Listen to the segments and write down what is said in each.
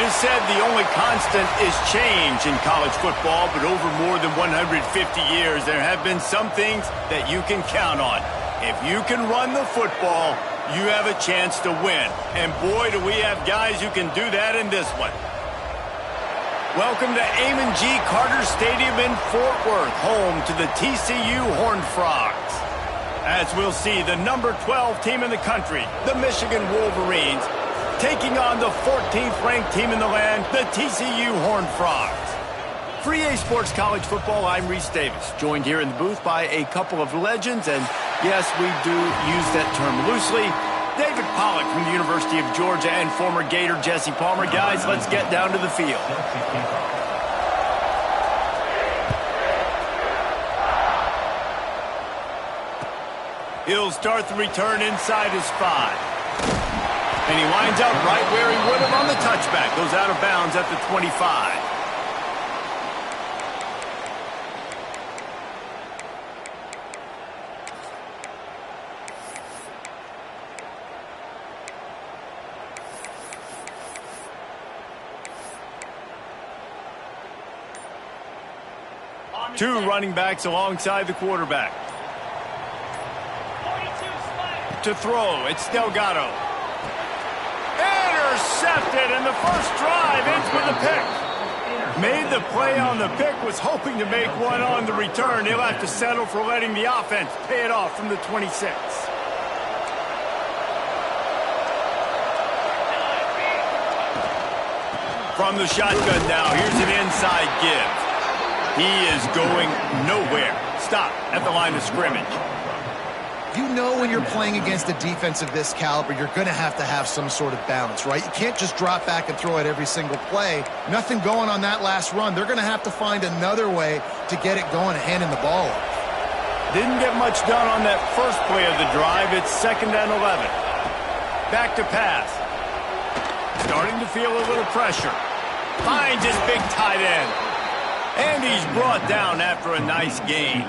is said the only constant is change in college football, but over more than 150 years, there have been some things that you can count on. If you can run the football, you have a chance to win. And boy, do we have guys who can do that in this one. Welcome to Amon G. Carter Stadium in Fort Worth, home to the TCU Horned Frogs. As we'll see, the number 12 team in the country, the Michigan Wolverines, taking on the 14th ranked team in the land, the TCU Horned Frogs. For EA Sports College Football, I'm Reese Davis, joined here in the booth by a couple of legends, and yes, we do use that term loosely. David Pollack from the University of Georgia and former Gator Jesse Palmer. Guys, let's get down to the field. He'll start the return inside his 5. And he winds up right where he would have on the touchback. Goes out of bounds at the 25. Two running backs alongside the quarterback. To throw, it's Delgado. Intercepted, and the first drive ends with a pick. Made the play on the pick, was hoping to make one on the return. He'll have to settle for letting the offense pay it off from the 26. From the shotgun now, here's an inside give. He is going nowhere. Stop at the line of scrimmage. You know when you're playing against a defense of this caliber, you're going to have some sort of balance, right? You can't just drop back and throw it every single play. Nothing going on that last run. They're going to have to find another way to get it going and handing the ball off. Didn't get much done on that first play of the drive. It's 2nd and 11. Back to pass. Starting to feel a little pressure. Finds his big tight end. And he's brought down after a nice gain.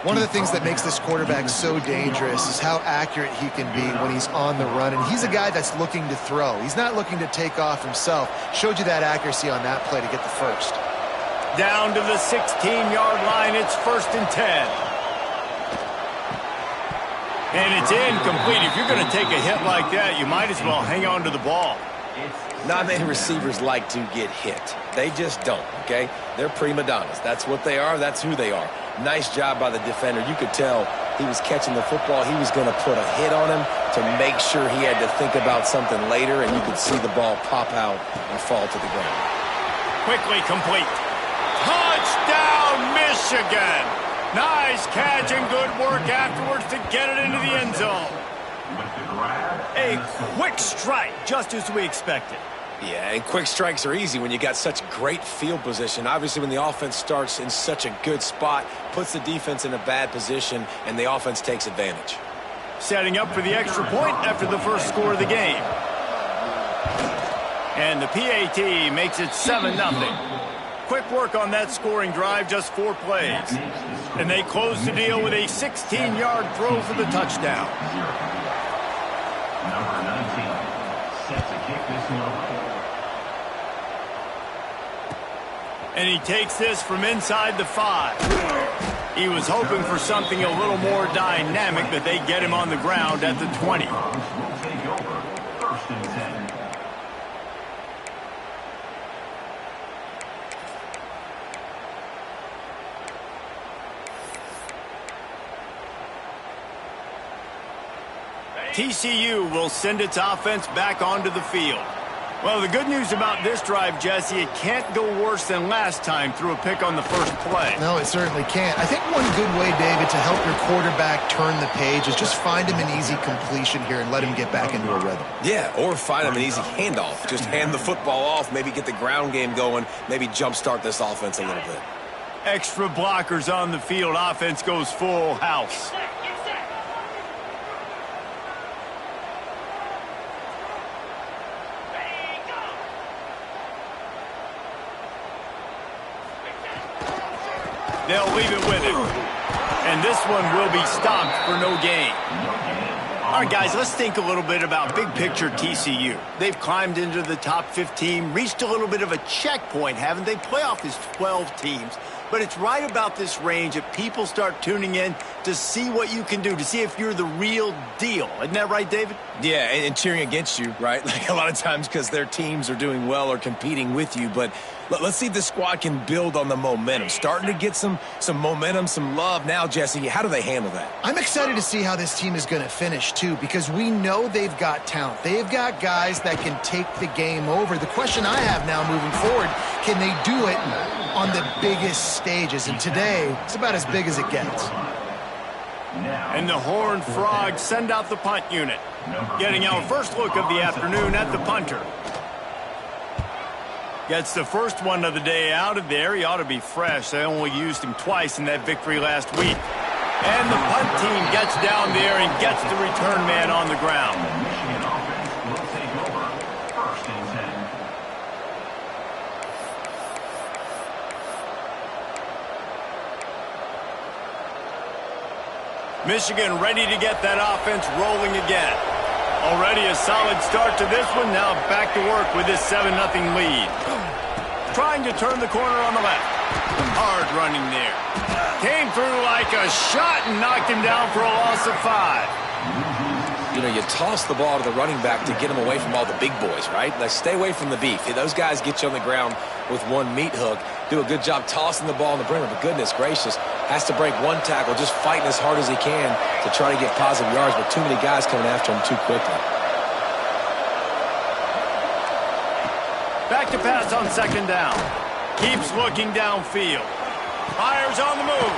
One of the things that makes this quarterback so dangerous is how accurate he can be when he's on the run. And he's a guy that's looking to throw. He's not looking to take off himself. Showed you that accuracy on that play to get the first. Down to the 16-yard line. It's 1st and 10. And it's incomplete. If you're going to take a hit like that, you might as well hang on to the ball. Not many receivers like to get hit. They just don't, okay? They're prima donnas. That's what they are. That's who they are. Nice job by the defender. You could tell he was catching the football. He was going to put a hit on him to make sure he had to think about something later, and you could see the ball pop out and fall to the ground. Quickly complete. Touchdown, Michigan! Nice catch and good work afterwards to get it into the end zone. A quick strike, just as we expected. Yeah, and quick strikes are easy when you got such great field position. Obviously, when the offense starts in such a good spot, puts the defense in a bad position, and the offense takes advantage. Setting up for the extra point after the first score of the game. And the PAT makes it 7-0. Quick work on that scoring drive, just 4 plays. And they close the deal with a 16-yard throw for the touchdown. Number 19 set to kick this one. And he takes this from inside the 5. He was hoping for something a little more dynamic, but they get him on the ground at the 20. Will take over 1st and 10. TCU will send its offense back onto the field. Well, the good news about this drive, Jesse, it can't go worse than last time through a pick on the first play. No, it certainly can't. I think one good way, David, to help your quarterback turn the page is just find him an easy completion here and let him get back into a rhythm. Yeah, or find him an easy handoff. Just hand the football off, maybe get the ground game going, maybe jumpstart this offense a little bit. Extra blockers on the field. Offense goes full house. They'll leave it with him. And this one will be stopped for no gain. All right, guys, let's think a little bit about big picture TCU. They've climbed into the top 15, reached a little bit of a checkpoint, haven't they? Playoff is 12 teams. But it's right about this range that people start tuning in to see what you can do, to see if you're the real deal. Isn't that right, David? Yeah, and cheering against you, right? Like a lot of times because their teams are doing well or competing with you. But let's see if the squad can build on the momentum. Starting to get some momentum, some love now, Jesse. How do they handle that? I'm excited to see how this team is going to finish, too, because we know they've got talent. They've got guys that can take the game over. The question I have now moving forward, can they do it on the biggest stages? And today, it's about as big as it gets. And the Horned Frogs send out the punt unit. Getting our first look of the afternoon at the punter. Gets the first one of the day out of there. He ought to be fresh. They only used him twice in that victory last week. And the punt team gets down there and gets the return man on the ground. The Michigan offense will take over. First and 10. Michigan ready to get that offense rolling again. Already a solid start to this one. Now back to work with this 7-0 lead. Trying to turn the corner on the left. Hard running there. Came through like a shot and knocked him down for a loss of 5. You know, you toss the ball to the running back to get him away from all the big boys, right? Like, stay away from the beef. Those guys get you on the ground with one meat hook. Do a good job tossing the ball in the brim. But goodness gracious, has to break one tackle, just fighting as hard as he can to try to get positive yards, but too many guys coming after him too quickly. Back to pass on second down. Keeps looking downfield. Fires on the move.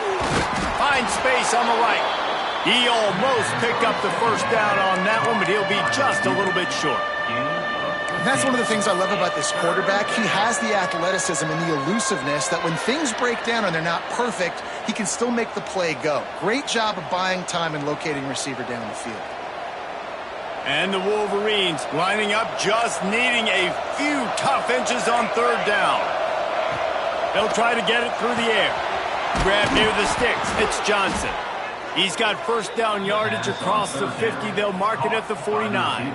Finds space on the right. He almost picked up the first down on that one, but he'll be just a little bit short. And that's one of the things I love about this quarterback. He has the athleticism and the elusiveness that when things break down and they're not perfect, he can still make the play go. Great job of buying time and locating receiver down the field. And the Wolverines lining up, just needing a few tough inches on third down. They'll try to get it through the air. Grab near the sticks. It's Johnson. He's got first down yardage across the 50. They'll mark it at the 49.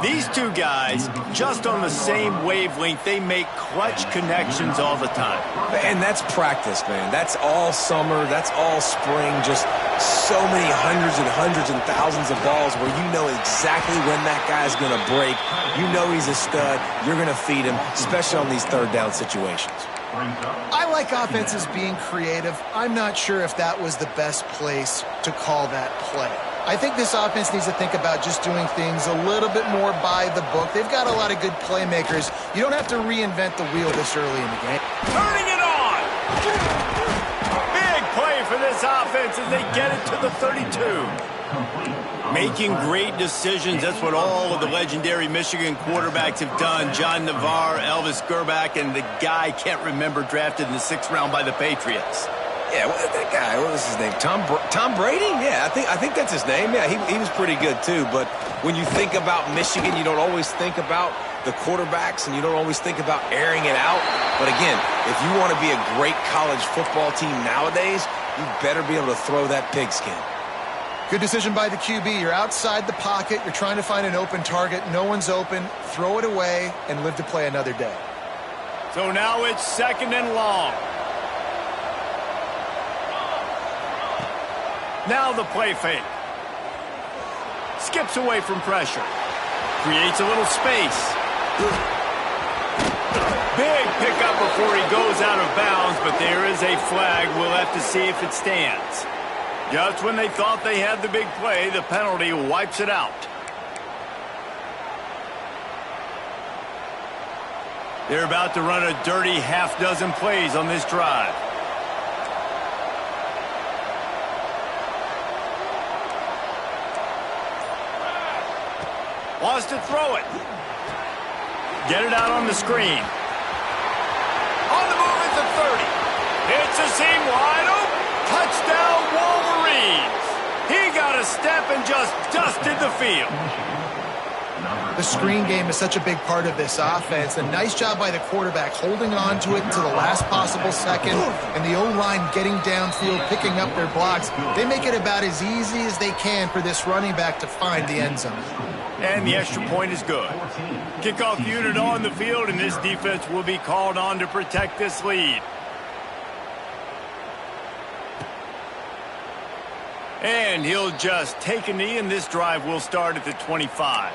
These two guys, just on the same wavelength, they make clutch connections all the time. And that's practice, man. That's all summer. That's all spring. Just so many hundreds and thousands of balls where you know exactly when that guy's going to break. You know he's a stud. You're going to feed him, especially on these third down situations. I like offenses being creative. I'm not sure if that was the best place to call that play. I think this offense needs to think about just doing things a little bit more by the book. They've got a lot of good playmakers. You don't have to reinvent the wheel this early in the game. Turning it on! Big play for this offense as they get it to the 32. Making great decisions. That's what all of the legendary Michigan quarterbacks have done. John Navarre, Elvis Gerbach, and the guy, can't remember, drafted in the 6th round by the Patriots. Yeah, that guy, what was his name? Tom Brady? Yeah, I think that's his name. Yeah, he was pretty good too. But when you think about Michigan, you don't always think about the quarterbacks and you don't always think about airing it out. But again, if you want to be a great college football team nowadays, you better be able to throw that pigskin. Good decision by the QB. You're outside the pocket. You're trying to find an open target. No one's open. Throw it away and live to play another day. So now it's 2nd and long. Now the play fake. Skips away from pressure. Creates a little space. Big pickup before he goes out of bounds, but there is a flag. We'll have to see if it stands. Just when they thought they had the big play, the penalty wipes it out. They're about to run a dirty half-dozen plays on this drive. Wants to throw it. Get it out on the screen. On the move at the 30. Hits a seam wide open. Touchdown Wolverines. He got a step and just dusted the field. Number The screen game is such a big part of this offense. A nice job by the quarterback holding on to it until the last possible second, and the O-line getting downfield, picking up their blocks. They make it about as easy as they can for this running back to find the end zone. And the extra point is good. Kickoff unit on the field, and this defense will be called on to protect this lead. And he'll just take a knee, and this drive will start at the 25.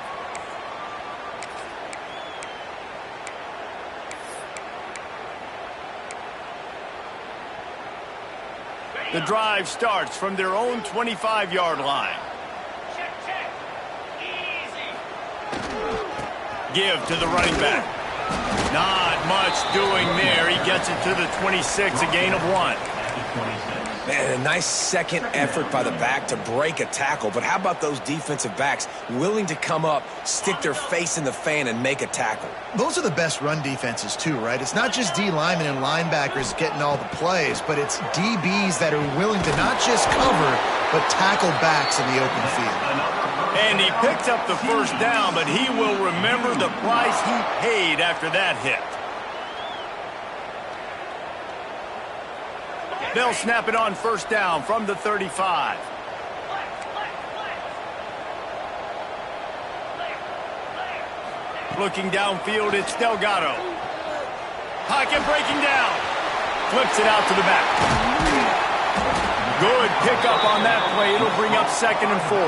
The drive starts from their own 25-yard line. Give to the running back. Not much doing there. He gets it to the 26, a gain of 1. Man, a nice second effort by the back to break a tackle. But how about those defensive backs willing to come up, stick their face in the fan, and make a tackle? Those are the best run defenses, too, right? It's not just D linemen and linebackers getting all the plays, but it's DBs that are willing to not just cover, but tackle backs in the open field. And he picks up the first down, but he will remember the price he paid after that hit. They'll snap it on first down from the 35. Looking downfield, it's Delgado. Pocket breaking down. Flips it out to the back. Good pickup on that play. It'll bring up 2nd and 4.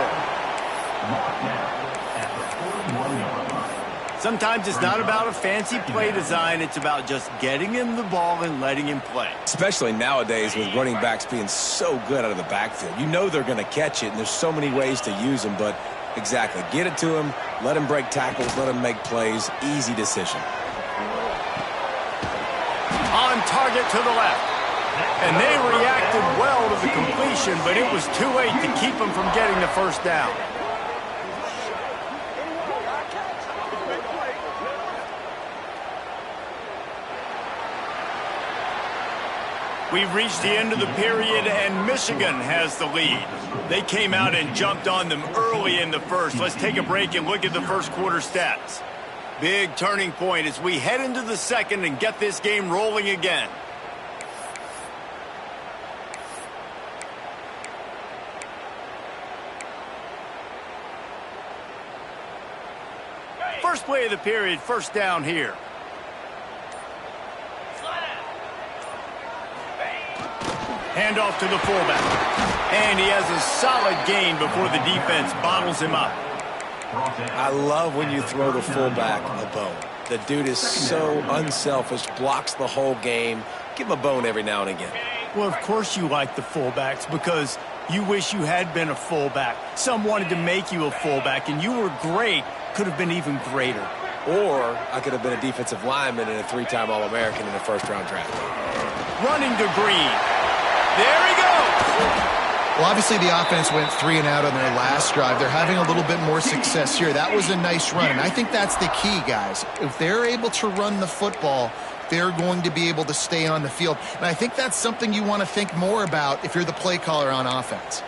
Sometimes it's not about a fancy play design. It's about just getting him the ball and letting him play. Especially nowadays with running backs being so good out of the backfield. You know they're going to catch it, and there's so many ways to use them. But exactly, get it to him, let him break tackles, let him make plays. Easy decision. On target to the left. And they reacted well to the completion, but it was too late to keep him from getting the first down. We've reached the end of the period, and Michigan has the lead. They came out and jumped on them early in the first. Let's take a break and look at the first quarter stats. Big turning point as we head into the second and get this game rolling again. First play of the period, first down here. Handoff to the fullback. And he has a solid gain before the defense bottles him up. I love when you throw the fullback a bone. The dude is so unselfish, blocks the whole game. Give him a bone every now and again. Well, of course you like the fullbacks because you wish you had been a fullback. Some wanted to make you a fullback, and you were great. Could have been even greater. Or I could have been a defensive lineman and a 3-time All-American in a first-round draft. Running to Green. There he goes. Well, obviously the offense went 3 and out on their last drive. They're having a little bit more success here. That was a nice run, and I think that's the key, guys. If they're able to run the football, they're going to be able to stay on the field. And I think that's something you want to think more about if you're the play caller on offense.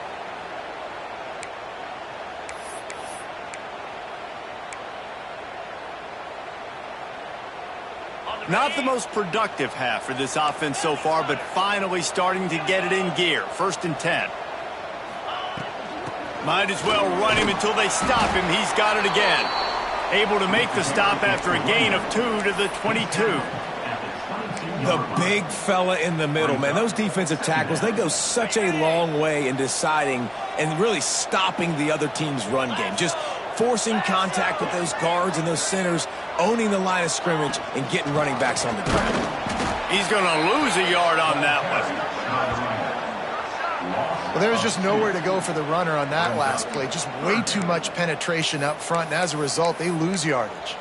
Not the most productive half for this offense so far, but finally starting to get it in gear. 1st and 10. Might as well run him until they stop him. He's got it again. Able to make the stop after a gain of 2 to the 22. The big fella in the middle, man. Those defensive tackles, they go such a long way in deciding and really stopping the other team's run game. Just forcing contact with those guards and those centers, owning the line of scrimmage, and getting running backs on the ground. He's going to lose a yard on that one. Well, there was just nowhere to go for the runner on that last play. Just way too much penetration up front, and as a result, they lose yardage.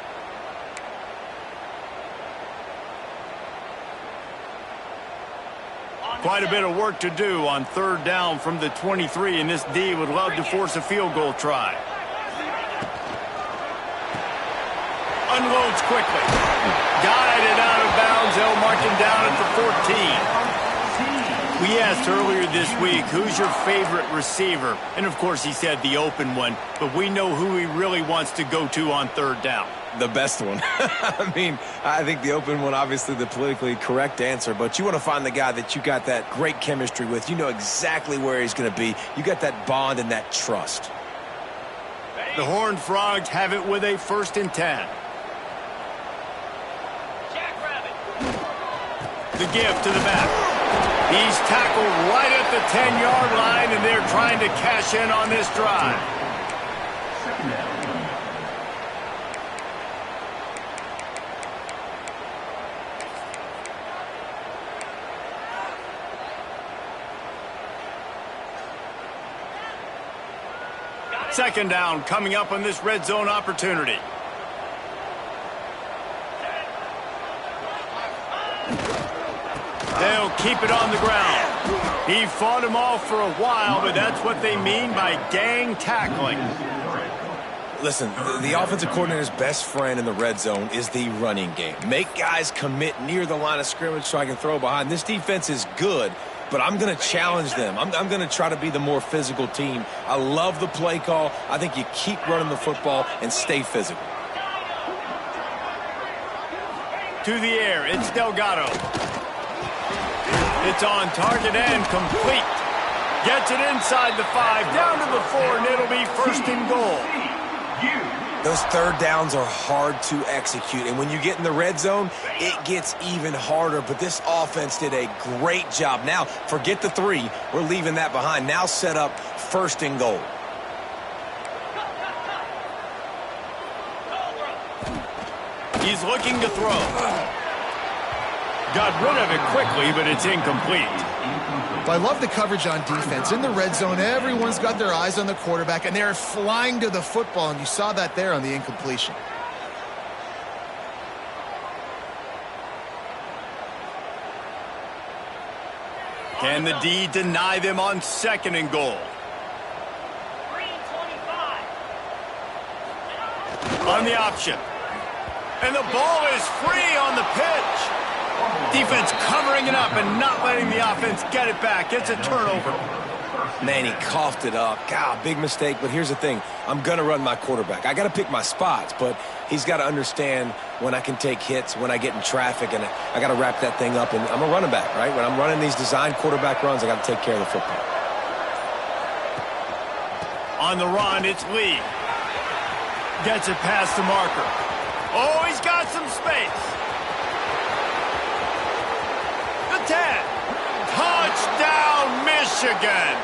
Quite a bit of work to do on 3rd down from the 23, and this D would love to force a field goal try. Unloads quickly. Guided out of bounds. They'll mark him down at the 14. We asked earlier this week, who's your favorite receiver? And, of course, he said the open one, but we know who he really wants to go to on third down. The best one. I mean, I think the open one, obviously the politically correct answer, but you want to find the guy that you got that great chemistry with. You know exactly where he's going to be. You got that bond and that trust. The Horned Frogs have it with a 1st and 10. The give to the back. He's tackled right at the 10-yard line, and they're trying to cash in on this drive. Second down coming up on this red zone opportunity. They'll keep it on the ground. He fought him off for a while, but that's what they mean by gang tackling. Listen, the offensive coordinator's best friend in the red zone is the running game. Make guys commit near the line of scrimmage so I can throw behind. This defense is good, but I'm going to challenge them. I'm going to try to be the more physical team. I love the play call. I think you keep running the football and stay physical. To the air, it's Delgado. It's on target and complete. Gets it inside the 5, down to the 4, and it'll be 1st and goal. Those third downs are hard to execute, and when you get in the red zone, it gets even harder. But this offense did a great job. Now, forget the 3. We're leaving that behind. Now set up 1st and goal. He's looking to throw. Got rid of it quickly, but it's incomplete. But I love the coverage on defense. In the red zone, everyone's got their eyes on the quarterback, and they're flying to the football, and you saw that there on the incompletion. Can the D deny them on 2nd and goal? On the option. And the ball is free on the pitch. Defense covering it up and not letting the offense get it back. It's a turnover. Man, he coughed it up. God, big mistake. But here's the thing. I'm going to run my quarterback. I got to pick my spots, but he's got to understand when I can take hits, when I get in traffic, and I got to wrap that thing up. And I'm a running back, right? When I'm running these designed quarterback runs, I got to take care of the football. On the run, it's Lee. Gets it past the marker. Oh, he's got some space. The 10. Touchdown, Michigan.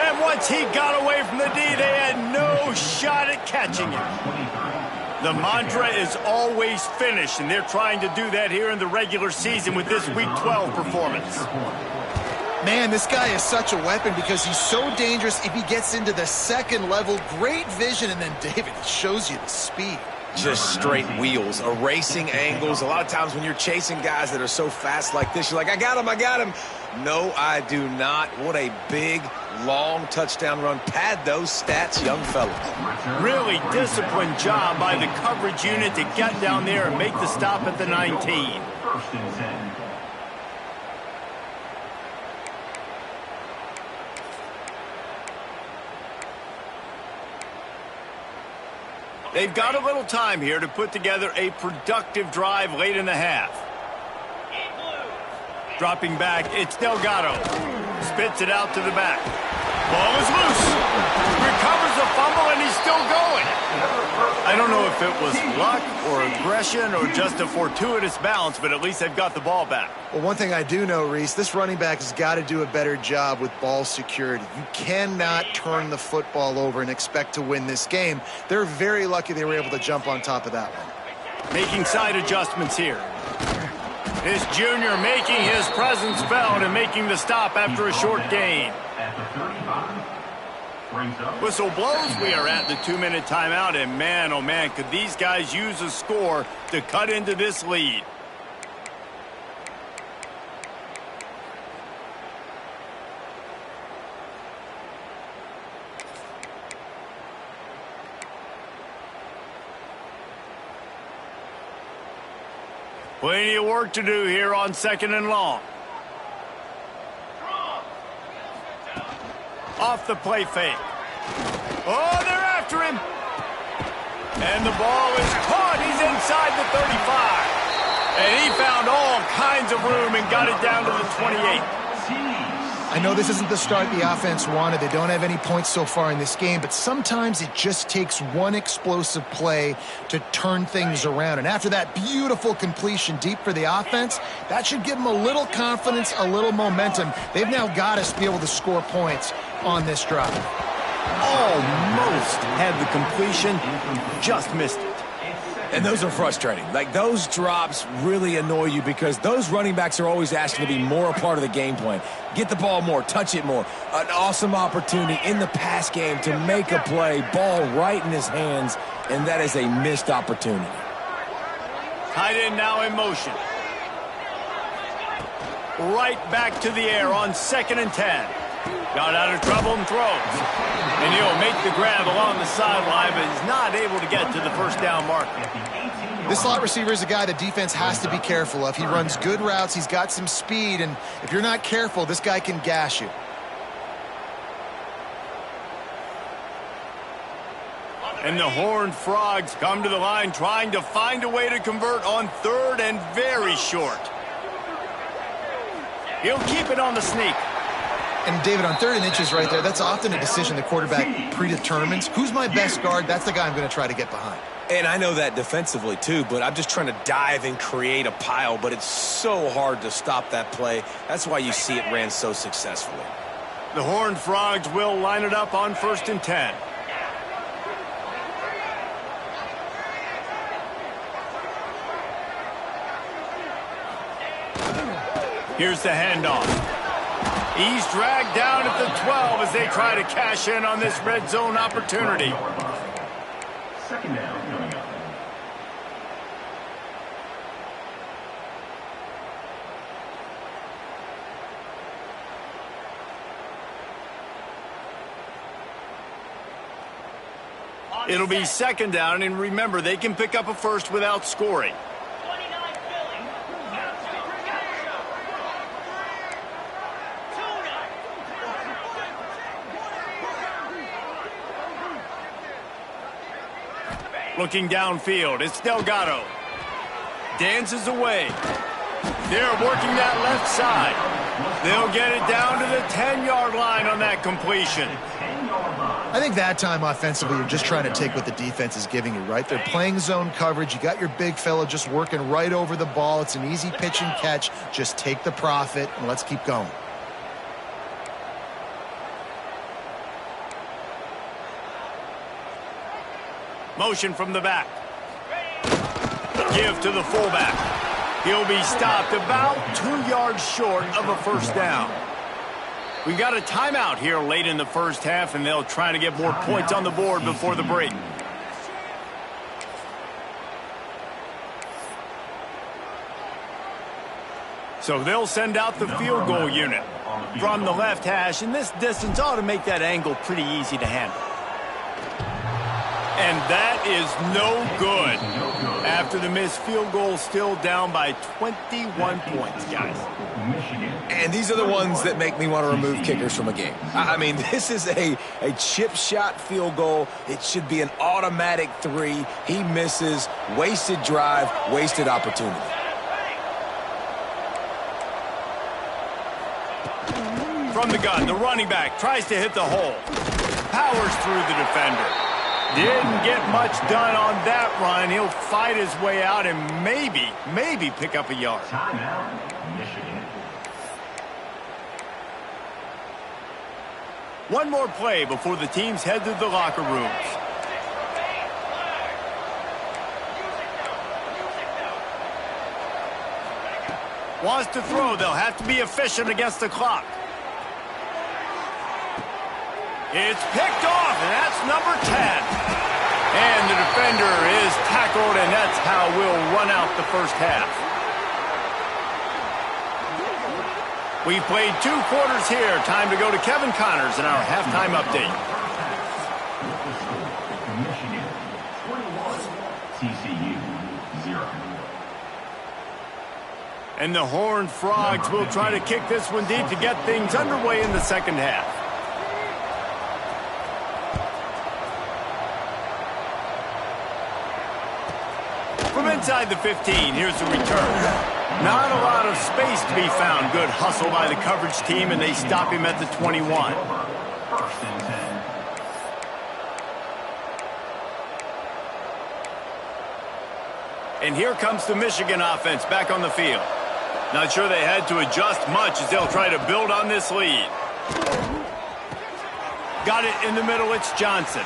And once he got away from the D, they had no shot at catching him. The mantra is always finish, and they're trying to do that here in the regular season with this Week 12 performance. Man, this guy is such a weapon because he's so dangerous if he gets into the second level. Great vision, and then David shows you the speed. Just straight wheels, erasing angles. A lot of times when you're chasing guys that are so fast like this, you're like, I got him. No, I do not. What a big, long touchdown run. Pad those stats, young fellas. Really disciplined job by the coverage unit to get down there and make the stop at the 19. 1st and 10. They've got a little time here to put together a productive drive late in the half. Dropping back, it's Delgado. Spits it out to the back. Ball is loose. Recovers the fumble, and he's still going. I don't know if it was luck or aggression or just a fortuitous bounce, but at least they've got the ball back. Well, one thing I do know, Reese, this running back has got to do a better job with ball security. You cannot turn the football over and expect to win this game. They're very lucky they were able to jump on top of that one. Making side adjustments here. This junior making his presence felt and making the stop after a short gain. At the 35. Brings up. Whistle blows. We are at the 2-minute timeout, and man, oh man, could these guys use a score to cut into this lead. Plenty of work to do here on 2nd and long. Off the play fake. Oh, they're after him. And the ball is caught. He's inside the 35. And he found all kinds of room and got it down to the 28. I know this isn't the start the offense wanted. They don't have any points so far in this game, but sometimes it just takes one explosive play to turn things around. And after that beautiful completion deep for the offense, that should give them a little confidence, a little momentum. They've now got to be able to score points on this drive. Almost had the completion, just missed it. And those are frustrating. Like, those drops really annoy you because those running backs are always asking to be more a part of the game plan. Get the ball more, touch it more. An awesome opportunity in the pass game to make a play, ball right in his hands, and that is a missed opportunity. Tight end now in motion. Right back to the air on 2nd and 10. Got out of trouble and throws. And he'll make the grab along the sideline, but he's not able to get to the first down marker. This slot receiver is a guy the defense has to be careful of. He runs good routes, he's got some speed, and if you're not careful, this guy can gash you. And the Horned Frogs come to the line trying to find a way to convert on 3rd and very short. He'll keep it on the sneak. And David, on 3rd and inches right there, that's often a decision the quarterback predetermines. Who's my best guard? That's the guy I'm going to try to get behind. And I know that defensively too, but I'm just trying to dive and create a pile, but it's so hard to stop that play. That's why you see it ran so successfully. The Horned Frogs will line it up on 1st and 10. Here's the handoff. He's dragged down at the 12 as they try to cash in on this red zone opportunity. 2nd down coming up. It'll be 2nd down, and remember, they can pick up a first without scoring. Looking downfield, it's Delgado. Dances away. They're working that left side. They'll get it down to the 10-yard line on that completion. I think that time offensively, you're just trying to take what the defense is giving you, right? They're playing zone coverage. You got your big fella just working right over the ball. It's an easy pitch and catch. Just take the profit and let's keep going. Motion from the back. Give to the fullback. He'll be stopped about 2 yards short of a first down. We got a timeout here late in the first half, and they'll try to get more points on the board before the break. So they'll send out the field goal unit from the left hash, and this distance ought to make that angle pretty easy to handle. And that is no good. After the missed field goal, still down by 21 points, guys. And these are the ones that make me want to remove kickers from a game. I mean, this is a chip shot field goal. It should be an automatic 3. He misses. Wasted drive, wasted opportunity. From the gun, the running back tries to hit the hole. Powers through the defender. Didn't get much done on that run. He'll fight his way out and maybe pick up a yard. Timeout, Michigan. One more play before the teams head to the locker rooms. Wants to throw. They'll have to be efficient against the clock. It's picked off, and that's number 10. And the defender is tackled, and that's how we'll run out the first half. We've played 2 quarters here. Time to go to Kevin Connors in our halftime update. Michigan 21, TCU 0. And the Horned Frogs will try to kick this one deep to get things underway in the second half. Inside the 15, here's the return. Not a lot of space to be found. Good hustle by the coverage team, and they stop him at the 21. First and 10. And here comes the Michigan offense back on the field. Not sure they had to adjust much as they'll try to build on this lead. Got it in the middle, it's Johnson.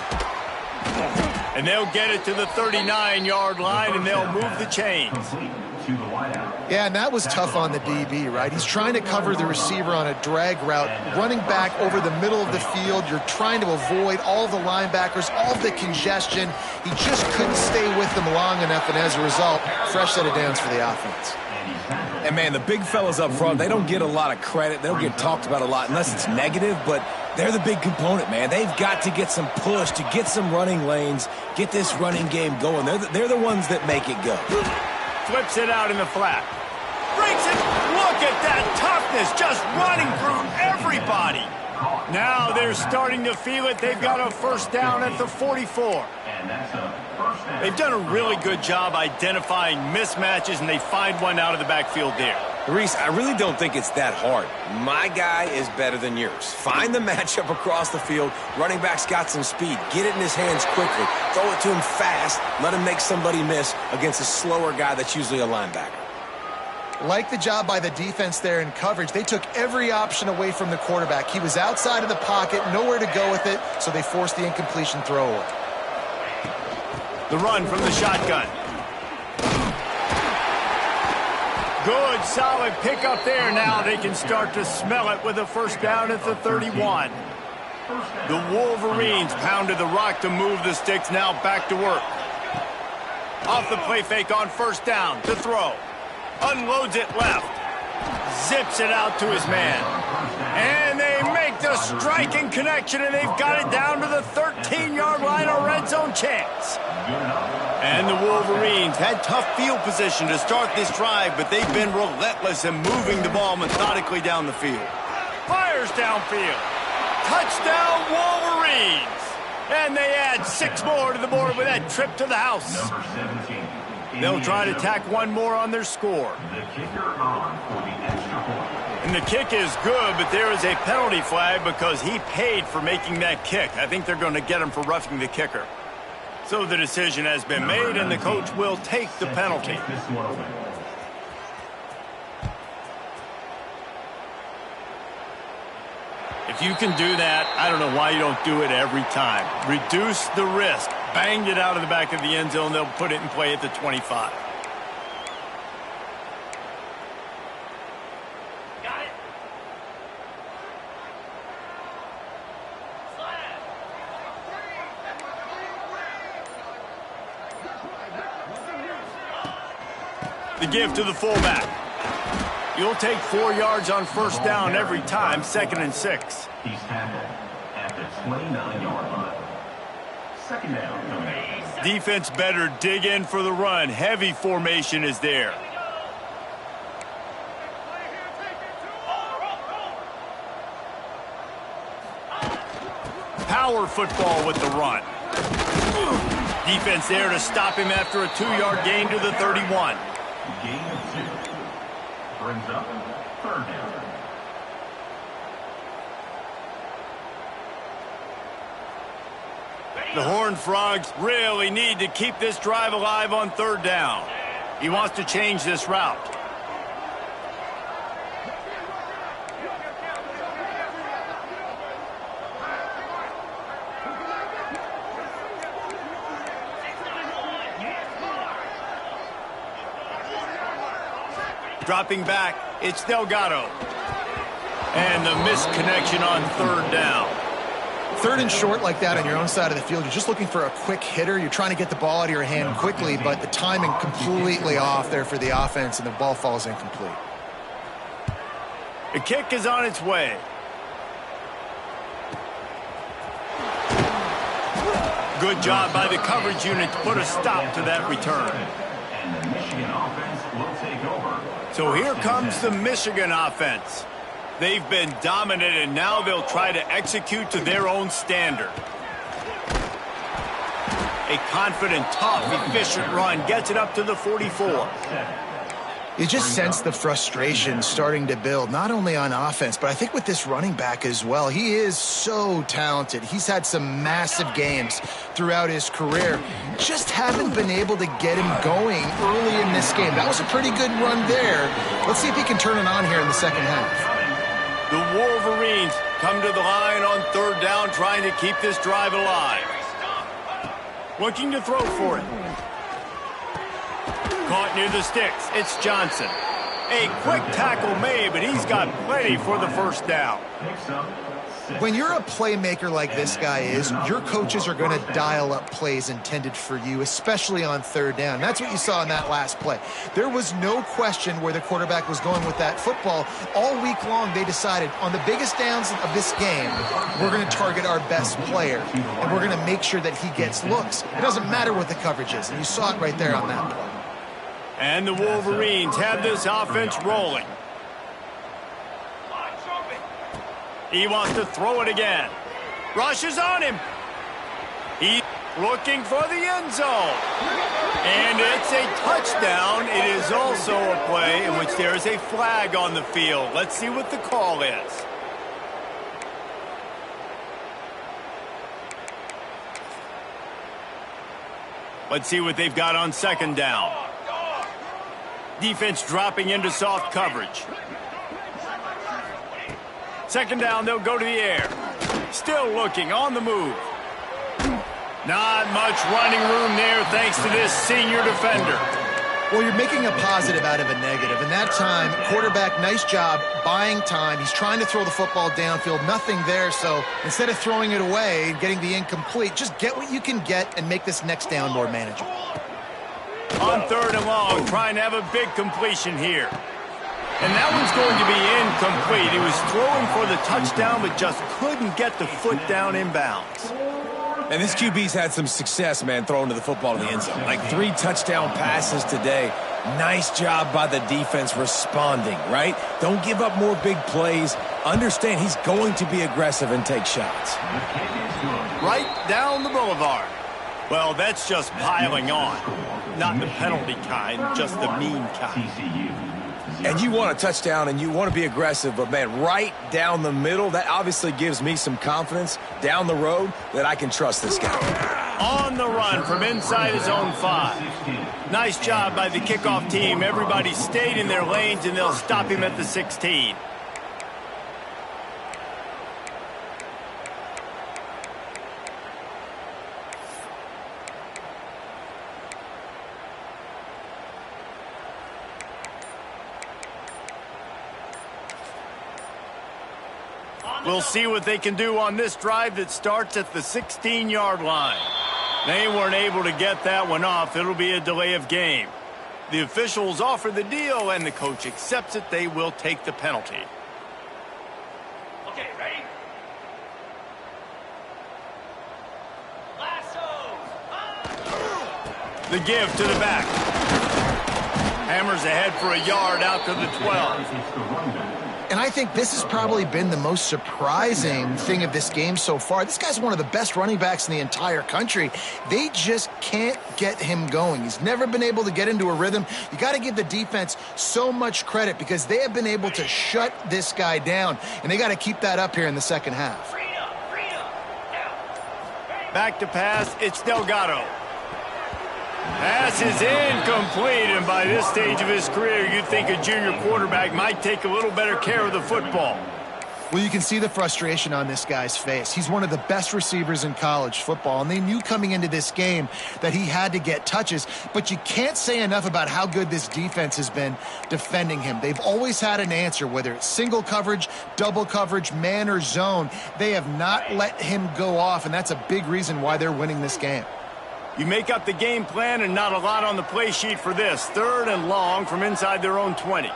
And they'll get it to the 39-yard line, and they'll move the chains. Yeah, and that was tough on the DB, right? He's trying to cover the receiver on a drag route, running back over the middle of the field. You're trying to avoid all the linebackers, all the congestion. He just couldn't stay with them long enough, and as a result, fresh set of downs for the offense. And, man, the big fellas up front, they don't get a lot of credit. They don't get talked about a lot unless it's negative, but they're the big component, man. They've got to get some push, to get some running lanes, get this running game going. They're the ones that make it go. Flips it out in the flat. Breaks it. Look at that toughness, just running through everybody. Now they're starting to feel it. They've got a first down at the 44. They've done a really good job identifying mismatches, and they find one out of the backfield there. Reese, I really don't think it's that hard. My guy is better than yours. Find the matchup across the field. Running back's got some speed. Get it in his hands quickly. Throw it to him fast. Let him make somebody miss against a slower guy that's usually a linebacker. Like the job by the defense there in coverage. They took every option away from the quarterback. He was outside of the pocket, nowhere to go with it, so they forced the incompletion throw away. The run from the shotgun. Good, solid pickup there. Now they can start to smell it with a first down at the 31. The Wolverines pounded the rock to move the sticks. Now back to work. Off the play fake on first down to throw. Unloads it left. Zips it out to his man. And they make the striking connection, and they've got it down to the 13-yard line, a red zone chance. And the Wolverines had tough field position to start this drive, but they've been relentless in moving the ball methodically down the field. Fires downfield. Touchdown, Wolverines. And they add 6 more to the board with that trip to the house. Number 17. They'll try to tack one more on their score. The kicker on for the extra point. And the kick is good, but there is a penalty flag because he paid for making that kick. I think they're going to get him for roughing the kicker. So the decision has been made, and the coach will take the penalty. If you can do that, I don't know why you don't do it every time. Reduce the risk. Banged it out of the back of the end zone. They'll put it in play at the 25. Got it. The give to the fullback. You'll take 4 yards on first down every time, 2nd and 6. He's tackled at the 29-yard line. Second down. Defense better dig in for the run. Heavy formation is there. Power football with the run. Defense there to stop him after a 2-yard gain to the 31. Gain of 2. Brings up third down. The Horned Frogs really need to keep this drive alive on third down. He wants to change this route. Dropping back, it's Delgado. And the misconnection on third down. Third and short like that on your own side of the field, you're just looking for a quick hitter. You're trying to get the ball out of your hand quickly, but the timing completely off there for the offense, and the ball falls incomplete. The kick is on its way. Good job by the coverage unit to put a stop to that return. And the Michigan offense will take over. So here comes the Michigan offense. They've been dominant, and now they'll try to execute to their own standard. A confident, tough, efficient run gets it up to the 44. You just sense the frustration starting to build, not only on offense, but I think with this running back as well. He is so talented. He's had some massive games throughout his career. Just haven't been able to get him going early in this game. That was a pretty good run there. Let's see if he can turn it on here in the second half. The Wolverines come to the line on third down, trying to keep this drive alive. Looking to throw for it. Caught near the sticks. It's Johnson. A quick tackle made, but he's got plenty for the first down. When you're a playmaker like this guy is, your coaches are going to dial up plays intended for you, especially on third down. That's what you saw in that last play. There was no question where the quarterback was going with that football. All week long, they decided on the biggest downs of this game, we're going to target our best player, and we're going to make sure that he gets looks. It doesn't matter what the coverage is, and you saw it right there on that play. And the Wolverines have this offense rolling. He wants to throw it again. Rushes on him. He's looking for the end zone. And it's a touchdown. It is also a play in which there is a flag on the field. Let's see what the call is. Let's see what they've got on second down. Defense dropping into soft coverage. Second down, they'll go to the air. Still looking, on the move. Not much running room there thanks to this senior defender. Well, you're making a positive out of a negative. And that time, quarterback, nice job buying time. He's trying to throw the football downfield. Nothing there, so instead of throwing it away and getting the incomplete, just get what you can get and make this next down more manageable. On third and long, trying to have a big completion here. And that one's going to be incomplete. He was throwing for the touchdown, but just couldn't get the foot down inbounds. And this QB's had some success, man, throwing to the football in the end zone. Like 3 touchdown passes today. Nice job by the defense responding, right? Don't give up more big plays. Understand he's going to be aggressive and take shots. Right down the boulevard. Well, that's just piling on. Not the penalty kind, just the mean kind. And you want a touchdown and you want to be aggressive, but, man, right down the middle, that obviously gives me some confidence down the road that I can trust this guy. On the run from inside his own 5. Nice job by the kickoff team. Everybody stayed in their lanes, and they'll stop him at the 16. We'll see what they can do on this drive that starts at the 16-yard line. They weren't able to get that one off. It'll be a delay of game. The officials offer the deal, and the coach accepts it. They will take the penalty. Okay, ready? Lasso! The give to the back. Hammers ahead for a yard out to the 12. And I think this has probably been the most surprising thing of this game so far. This guy's one of the best running backs in the entire country. They just can't get him going. He's never been able to get into a rhythm. You got to give the defense so much credit because they have been able to shut this guy down, and they got to keep that up here in the second half. Back to pass, it's Delgado. Pass is incomplete, and by this stage of his career, you'd think a junior quarterback might take a little better care of the football. Well, you can see the frustration on this guy's face. He's one of the best receivers in college football, and they knew coming into this game that he had to get touches, but you can't say enough about how good this defense has been defending him. They've always had an answer, whether it's single coverage, double coverage, man or zone. They have not let him go off, and that's a big reason why they're winning this game. You make up the game plan and not a lot on the play sheet for this. Third and long from inside their own 20.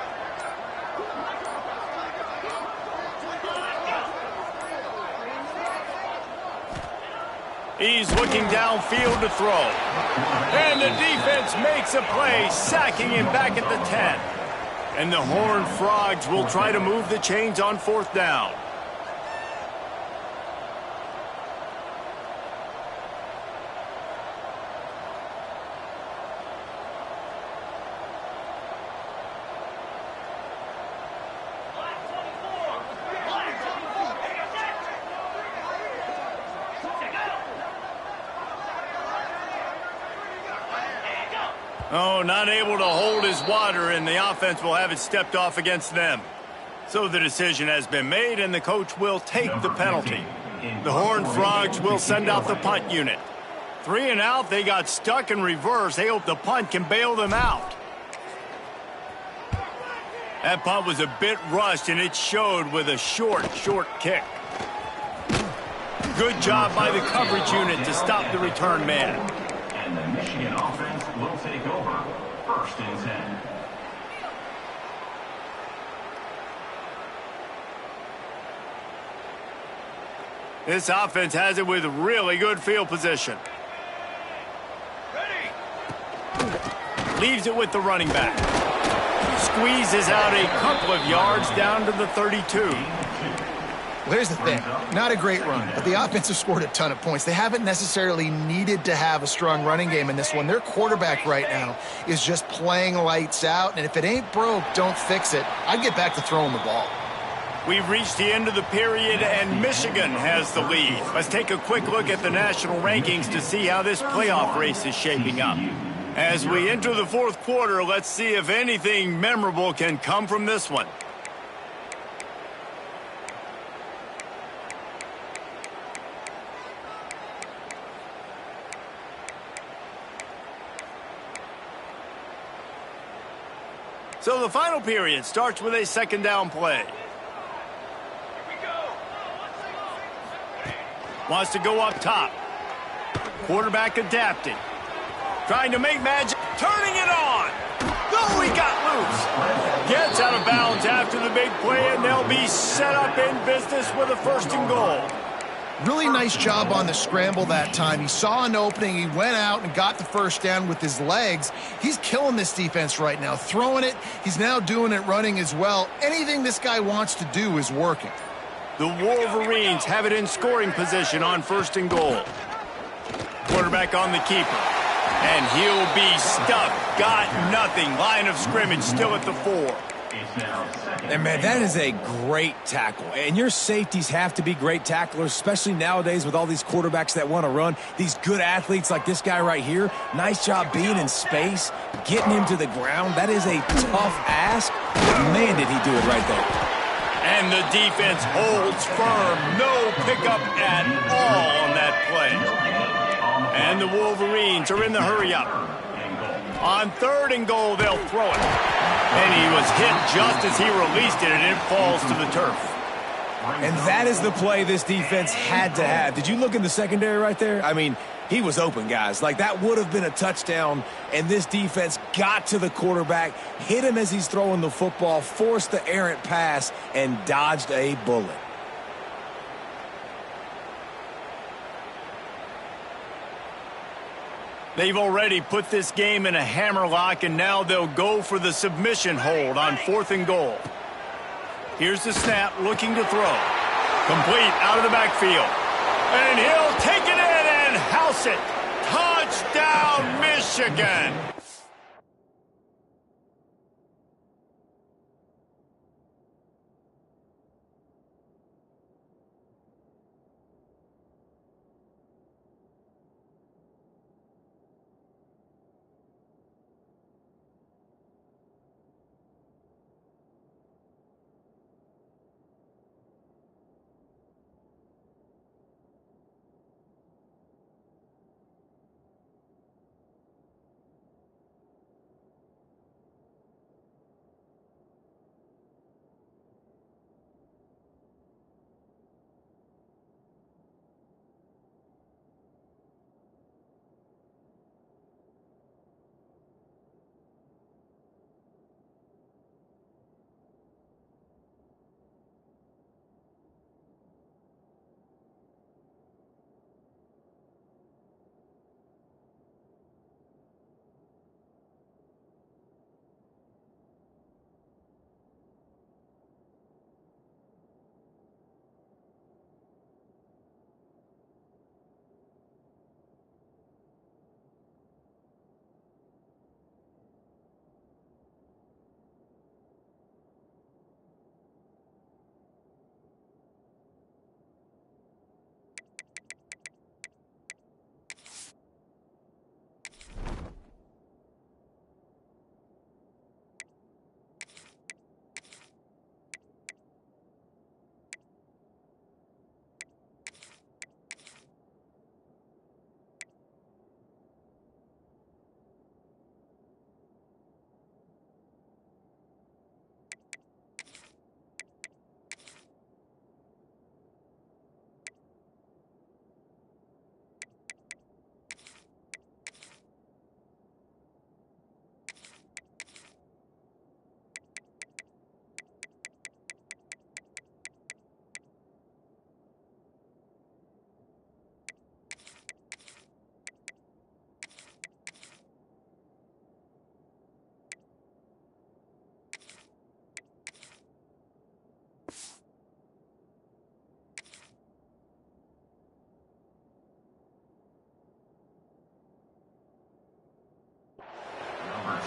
He's looking downfield to throw. And the defense makes a play, sacking him back at the 10. And the Horned Frogs will try to move the chains on fourth down. Oh, not able to hold his water, and the offense will have it stepped off against them. So the decision has been made, and the coach will take the penalty. The Horned Frogs will send out the punt unit. 3 and out, they got stuck in reverse. They hope the punt can bail them out. That punt was a bit rushed, and it showed with a short kick. Good job by the coverage unit to stop the return man. And the Michigan offense will take over. 1st and 10. This offense has it with really good field position. Leaves it with the running back. Squeezes out a couple of yards down to the 32. Well, here's the thing. Not a great run, but the offense has scored a ton of points. They haven't necessarily needed to have a strong running game in this one. Their quarterback right now is just playing lights out, and if it ain't broke, don't fix it. I'd get back to throwing the ball. We've reached the end of the period, and Michigan has the lead. Let's take a quick look at the national rankings to see how this playoff race is shaping up. As we enter the 4th quarter, let's see if anything memorable can come from this one. So the final period starts with a 2nd down play. Wants to go up top. Quarterback adapting. Trying to make magic. Turning it on. Oh, he got loose. Gets out of bounds after the big play, and they'll be set up in business with a 1st and goal. Really nice job on the scramble that time. He saw an opening. He went out and got the 1st down with his legs. He's killing this defense right now. Throwing it. He's now doing it running as well. Anything this guy wants to do is working. The Wolverines have it in scoring position on 1st and goal. Quarterback on the keeper. And he'll be stuck. Got nothing. Line of scrimmage still at the 4. And, man, that is a great tackle. And your safeties have to be great tacklers, especially nowadays with all these quarterbacks that want to run. These good athletes like this guy right here. Nice job being in space, getting him to the ground. That is a tough ask. But, man, did he do it right there. And the defense holds firm. No pickup at all on that play. And the Wolverines are in the hurry-up. On 3rd and goal, they'll throw it. And he was hit just as he released it, and it falls to the turf. And that is the play this defense had to have. Did you look in the secondary right there? I mean, he was open, guys. Like, that would have been a touchdown, and this defense got to the quarterback, hit him as he's throwing the football, forced the errant pass, and dodged a bullet. They've already put this game in a hammerlock, and now they'll go for the submission hold on 4th and goal. Here's the snap, looking to throw. Complete out of the backfield. And he'll take it in and house it. Touchdown, Michigan!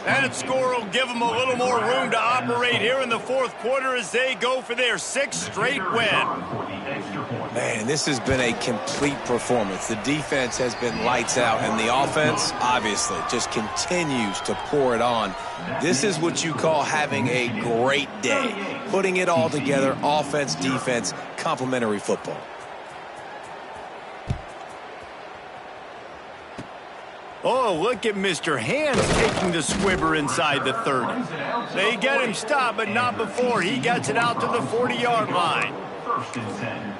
That score will give them a little more room to operate here in the fourth quarter as they go for their 6th straight win. Man, this has been a complete performance. The defense has been lights out, and the offense, obviously, just continues to pour it on. This is what you call having a great day. Putting it all together, offense, defense, complementary football. Oh, look at Mr. Hands taking the squibber inside the 30. They get him stopped, but not before he gets it out to the 40-yard line. First and 10.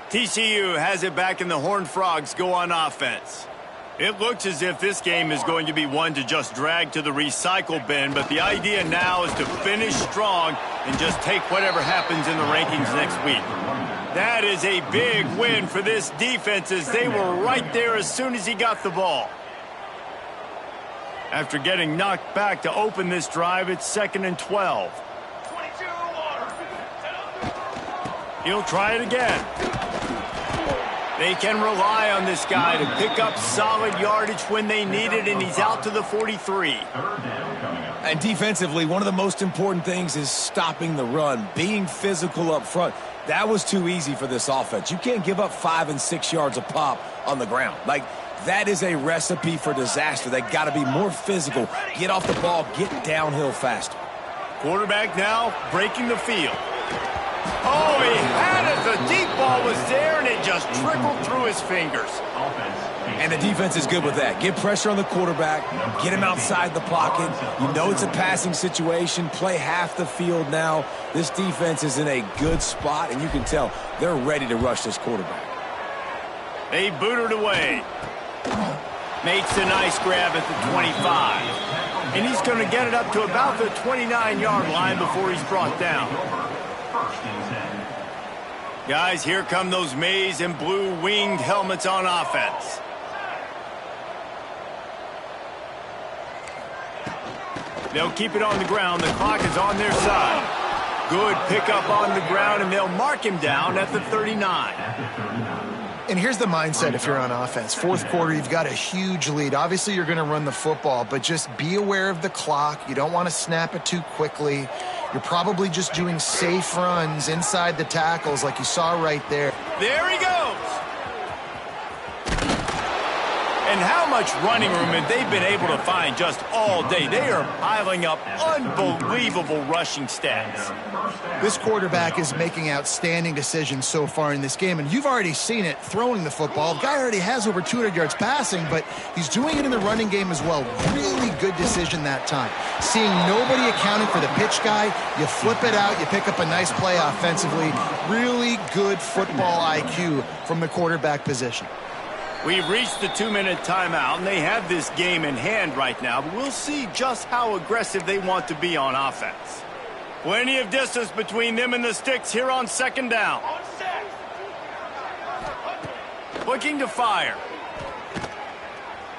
TCU has it back, and the Horned Frogs go on offense. It looks as if this game is going to be one to just drag to the recycle bin, but the idea now is to finish strong and just take whatever happens in the rankings next week. That is a big win for this defense as they were right there as soon as he got the ball. After getting knocked back to open this drive, it's 2nd and 12. 22 He'll try it again. They can rely on this guy to pick up solid yardage when they need it, and he's out to the 43. And defensively, one of the most important things is stopping the run, being physical up front. That was too easy for this offense. You can't give up 5 and 6 yards a pop on the ground. Like, that is a recipe for disaster. They got to be more physical, get off the ball, get downhill faster. Quarterback now breaking the field. Oh, he had it. The deep ball was there, and it just trickled through his fingers. And the defense is good with that. Get pressure on the quarterback, get him outside the pocket. You know it's a passing situation. Play half the field now. This defense is in a good spot, and you can tell they're ready to rush this quarterback. They boot it away. Makes a nice grab at the 25. And he's going to get it up to about the 29-yard line before he's brought down. Guys, here come those maize and blue winged helmets on offense. They'll keep it on the ground. The clock is on their side. Good pickup on the ground, and they'll mark him down at the 39. And here's the mindset if you're on offense. Fourth quarter, you've got a huge lead. Obviously, you're going to run the football, but just be aware of the clock. You don't want to snap it too quickly. You're probably just doing safe runs inside the tackles like you saw right there. There he goes. And how much running room have they been able to find just all day? They are piling up unbelievable rushing stats. This quarterback is making outstanding decisions so far in this game, and you've already seen it throwing the football. The guy already has over 200 yards passing, but he's doing it in the running game as well. Really good decision that time. Seeing nobody accounting for the pitch guy, you flip it out, you pick up a nice play offensively. Really good football IQ from the quarterback position. We've reached the 2-minute timeout, and they have this game in hand right now, but we'll see just how aggressive they want to be on offense. Plenty of distance between them and the sticks here on 2nd down. Looking to fire.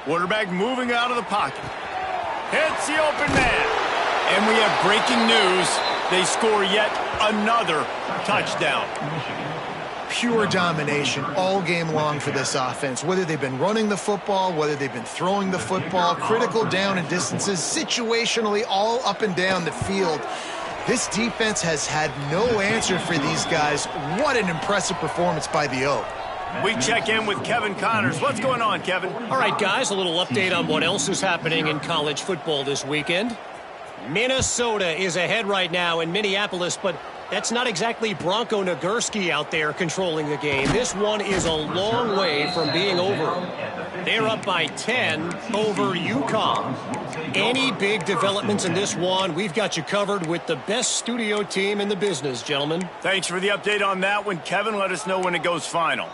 Quarterback moving out of the pocket. Hits the open man. And we have breaking news. They score yet another touchdown. Pure domination all game long for this offense. Whether they've been running the football, whether they've been throwing the football, critical down and distances, situationally all up and down the field. This defense has had no answer for these guys. What an impressive performance by the O. We check in with Kevin Connors. What's going on, Kevin? All right, guys, a little update on what else is happening in college football this weekend. Minnesota is ahead right now in Minneapolis, but that's not exactly Bronco Nagurski out there controlling the game. This one is a long way from being over. They're up by 10 over UConn. Any big developments in this one, we've got you covered with the best studio team in the business, gentlemen. Thanks for the update on that one, Kevin. Let us know when it goes final.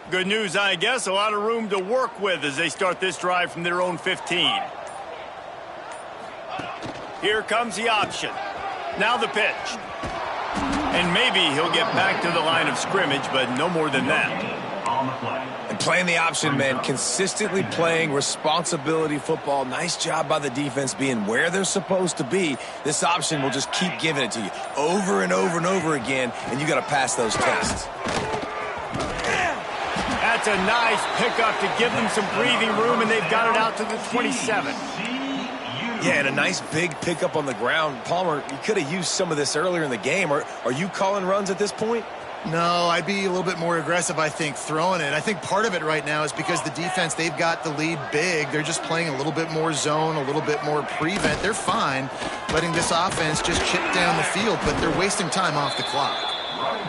Good news, I guess. A lot of room to work with as they start this drive from their own 15. Here comes the option. Now the pitch. And maybe he'll get back to the line of scrimmage, but no more than that. And playing the option, man, consistently playing responsibility football. Nice job by the defense being where they're supposed to be. This option will just keep giving it to you over and over and over again, and you got to pass those tests. It's a nice pickup to give them some breathing room, and they've got it out to the 27. Yeah, and a nice big pickup on the ground. Palmer, you could have used some of this earlier in the game. Are you calling runs at this point? No, I'd be a little bit more aggressive, I think, throwing it. I think part of it right now is because the defense, they've got the lead big. They're just playing a little bit more zone, a little bit more prevent. They're fine letting this offense just chip down the field, but they're wasting time off the clock.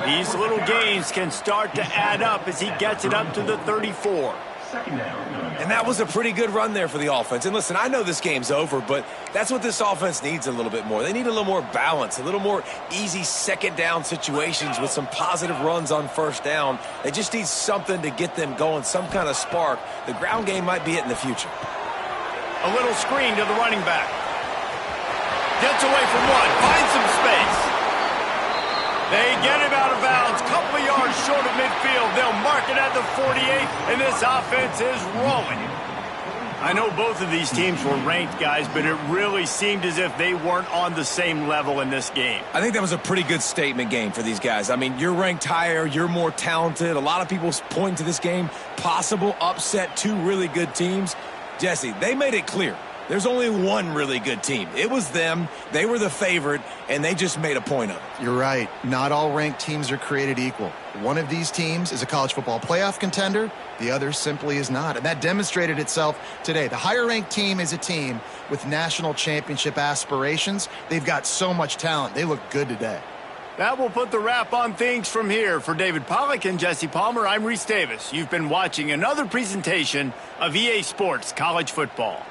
These little gains can start to add up as he gets it up to the 34. And that was a pretty good run there for the offense. And listen, I know this game's over, but that's what this offense needs a little bit more. They need a little more balance, a little more easy second down situations with some positive runs on first down. They just need something to get them going, some kind of spark. The ground game might be it in the future. A little screen to the running back. Gets away from one, finds some space. They get him out of bounds, couple of yards short of midfield. They'll mark it at the 48, and this offense is rolling. I know both of these teams were ranked, guys, but it really seemed as if they weren't on the same level in this game. I think that was a pretty good statement game for these guys. I mean, you're ranked higher, you're more talented. A lot of people point to this game, possible upset, two really good teams. Jesse, they made it clear. There's only one really good team. It was them. They were the favorite, and they just made a point of it. You're right. Not all ranked teams are created equal. One of these teams is a college football playoff contender. The other simply is not. And that demonstrated itself today. The higher-ranked team is a team with national championship aspirations. They've got so much talent. They look good today. That will put the wrap on things from here. For David Pollack and Jesse Palmer, I'm Reese Davis. You've been watching another presentation of EA Sports College Football.